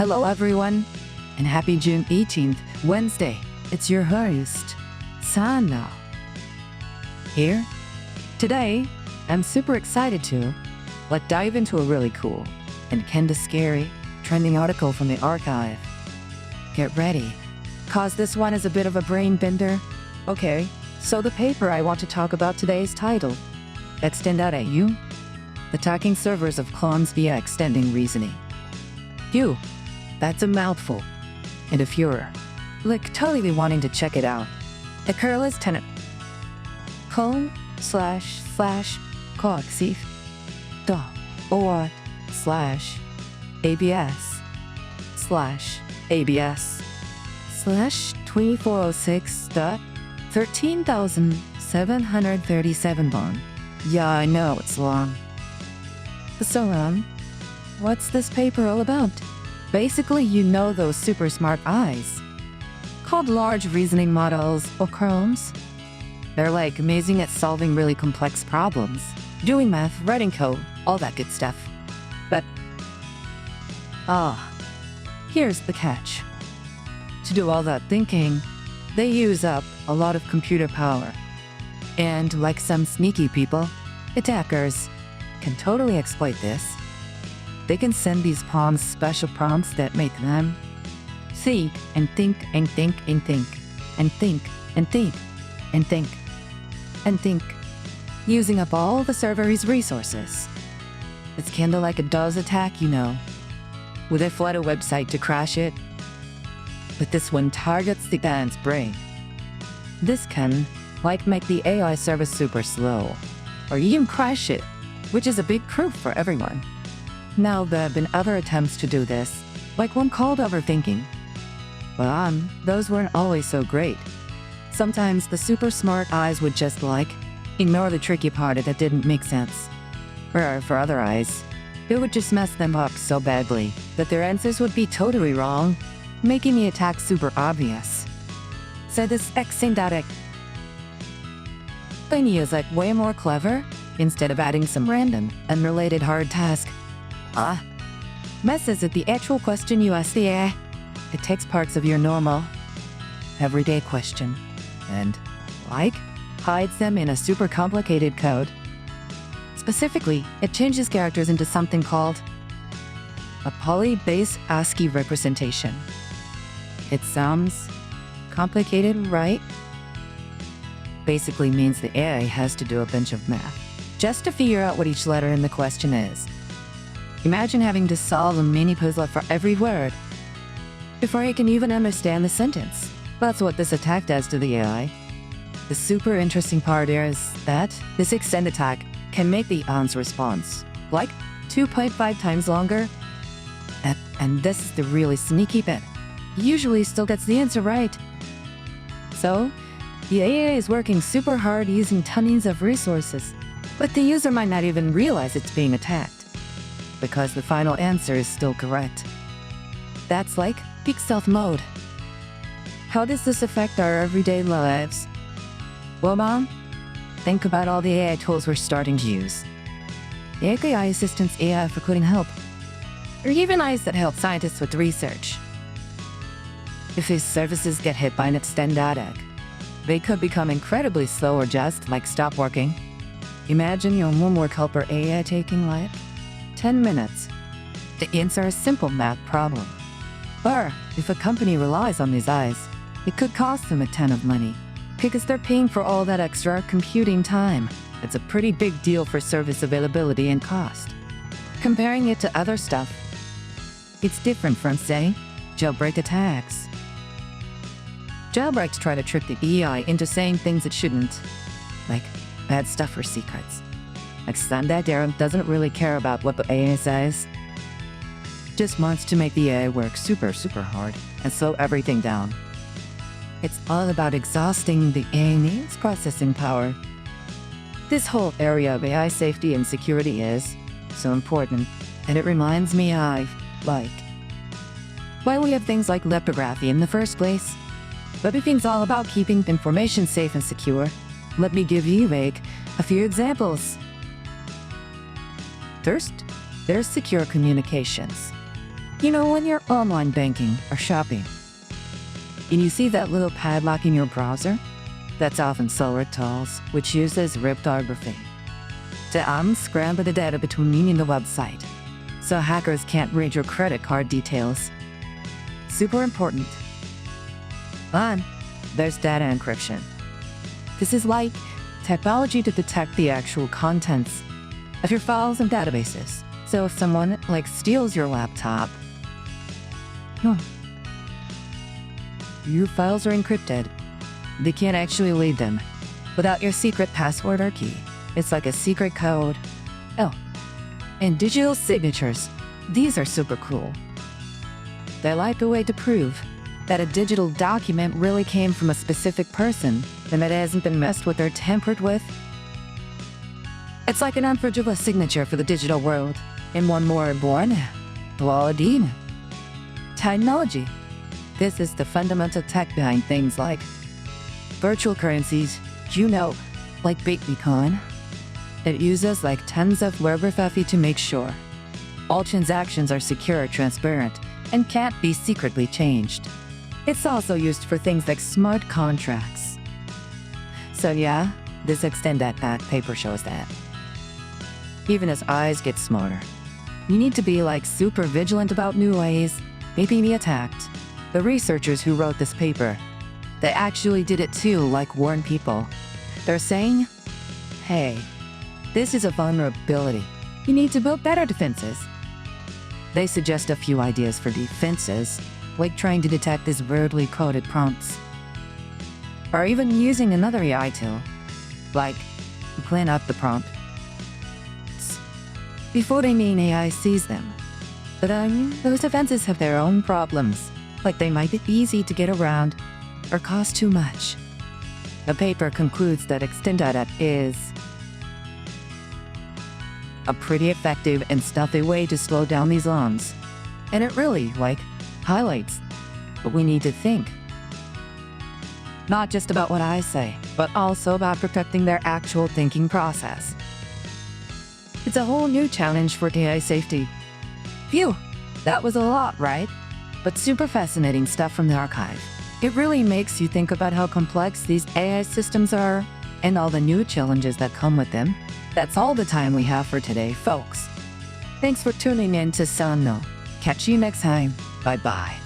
Hello everyone, and happy June 18th, Wednesday. It's your host, Sana. Here. Today, I'm super excited to dive into a really cool and kinda scary trending article from the arXiv. Get ready, cause this one is a bit of a brain bender. Okay, so the paper I want to talk about today is titled ExtendAttack, Attacking Servers of Clones via Extending Reasoning. That's a mouthful. And if you're totally wanting to check it out, the curl is tenant //arXiv abs/abs/2406.13,737 Yeah, I know it's long. So, what's this paper all about? Basically, those super smart eyes, called large reasoning models or LRMs. They're amazing at solving really complex problems, doing math, writing code, all that good stuff. But, here's the catch. To do all that thinking, they use up a lot of computer power. And like some sneaky people, attackers can totally exploit this. They can send these pawns special prompts that make them think and think and think and think and think and think and think and think, using up all the server's resources. It's kinda like a DDoS attack, where they flood a website to crash it. But this one targets the band's brain. This can, make the AI service super slow, or even crash it, which is a big proof for everyone. Now, there have been other attempts to do this, like one called overthinking. But those weren't always so great. Sometimes the super smart eyes would just ignore the tricky part that didn't make sense. Or for other eyes, it would just mess them up so badly that their answers would be totally wrong, making the attack super obvious. So this ExtendAttack thingy is way more clever. Instead of adding some random, unrelated hard task, messes with the actual question you ask the AI. It takes parts of your normal, everyday question and, hides them in a super complicated code. Specifically, it changes characters into something called a poly-based ASCII representation. It sounds complicated, right? Basically means the AI has to do a bunch of math just to figure out what each letter in the question is. Imagine having to solve a mini puzzle for every word before you can even understand the sentence. That's what this attack does to the AI. The super interesting part is that this ExtendAttack can make the AN's response 2.5 times longer. And this is the really sneaky bit. Usually still gets the answer right. So, the AI is working super hard using tons of resources, but the user might not even realize it's being attacked, because the final answer is still correct. That's peak stealth mode. How does this affect our everyday lives? Well, think about all the AI tools we're starting to use. The AI assistants AI for coding help, or even eyes that help scientists with research. If these services get hit by an ExtendAttack, they could become incredibly slow or just stop working. Imagine your homework helper AI taking 10 minutes to answer a simple math problem. Or if a company relies on these eyes, it could cost them a ton of money because they're paying for all that extra computing time. It's a pretty big deal for service availability and cost. Comparing it to other stuff, it's different from, say, jailbreak attacks. Jailbreaks try to trick the AI into saying things it shouldn't, like bad stuff or secrets. ExtendAttack doesn't really care about what the AI says. Just wants to make the AI work super hard and slow everything down. It's all about exhausting the AI's processing power. This whole area of AI safety and security is so important, and it reminds me of, why we have things like cryptography in the first place. But everything's all about keeping information safe and secure. Let me give you a few examples. First, there's secure communications. You know, when you're online banking or shopping, and you see that little padlock in your browser? That's often Solid tools, which uses cryptography to unscramble the data between you and the website, so hackers can't read your credit card details. Super important. Then, there's data encryption. This is like technology to detect the actual contents of your files and databases. So if someone, steals your laptop, your files are encrypted. They can't actually read them without your secret password or key. It's like a secret code. Oh, and digital signatures. These are super cool. They're like a way to prove that a digital document really came from a specific person and that it hasn't been messed with or tampered with. It's like an unforgivable signature for the digital world. And one more important, Walladine. Technology. This is the fundamental tech behind things like virtual currencies, like Bitcoin. It uses tens of WebRFFE to make sure all transactions are secure, transparent, and can't be secretly changed. It's also used for things like smart contracts. So yeah, this ExtendAttack paper shows that. Even as eyes get smarter, you need to be super vigilant about new ways they may be attacked. The researchers who wrote this paper, they actually did it too, warn people. They're saying, hey, this is a vulnerability. You need to build better defenses. They suggest a few ideas for defenses, like trying to detect these weirdly coded prompts. Or even using another AI tool, like clean up the prompt before the main AI sees them. But those defenses have their own problems, they might be easy to get around or cost too much. The paper concludes that ExtendAttack is a pretty effective and stealthy way to slow down these LRMs. And it really, highlights what we need to think. Not just about what I say, but also about protecting their actual thinking process. It's a whole new challenge for AI safety. Phew, that was a lot, right? But super fascinating stuff from the arXiv. It really makes you think about how complex these AI systems are and all the new challenges that come with them. That's all the time we have for today, folks. Thanks for tuning in to Sono. Catch you next time. Bye-bye.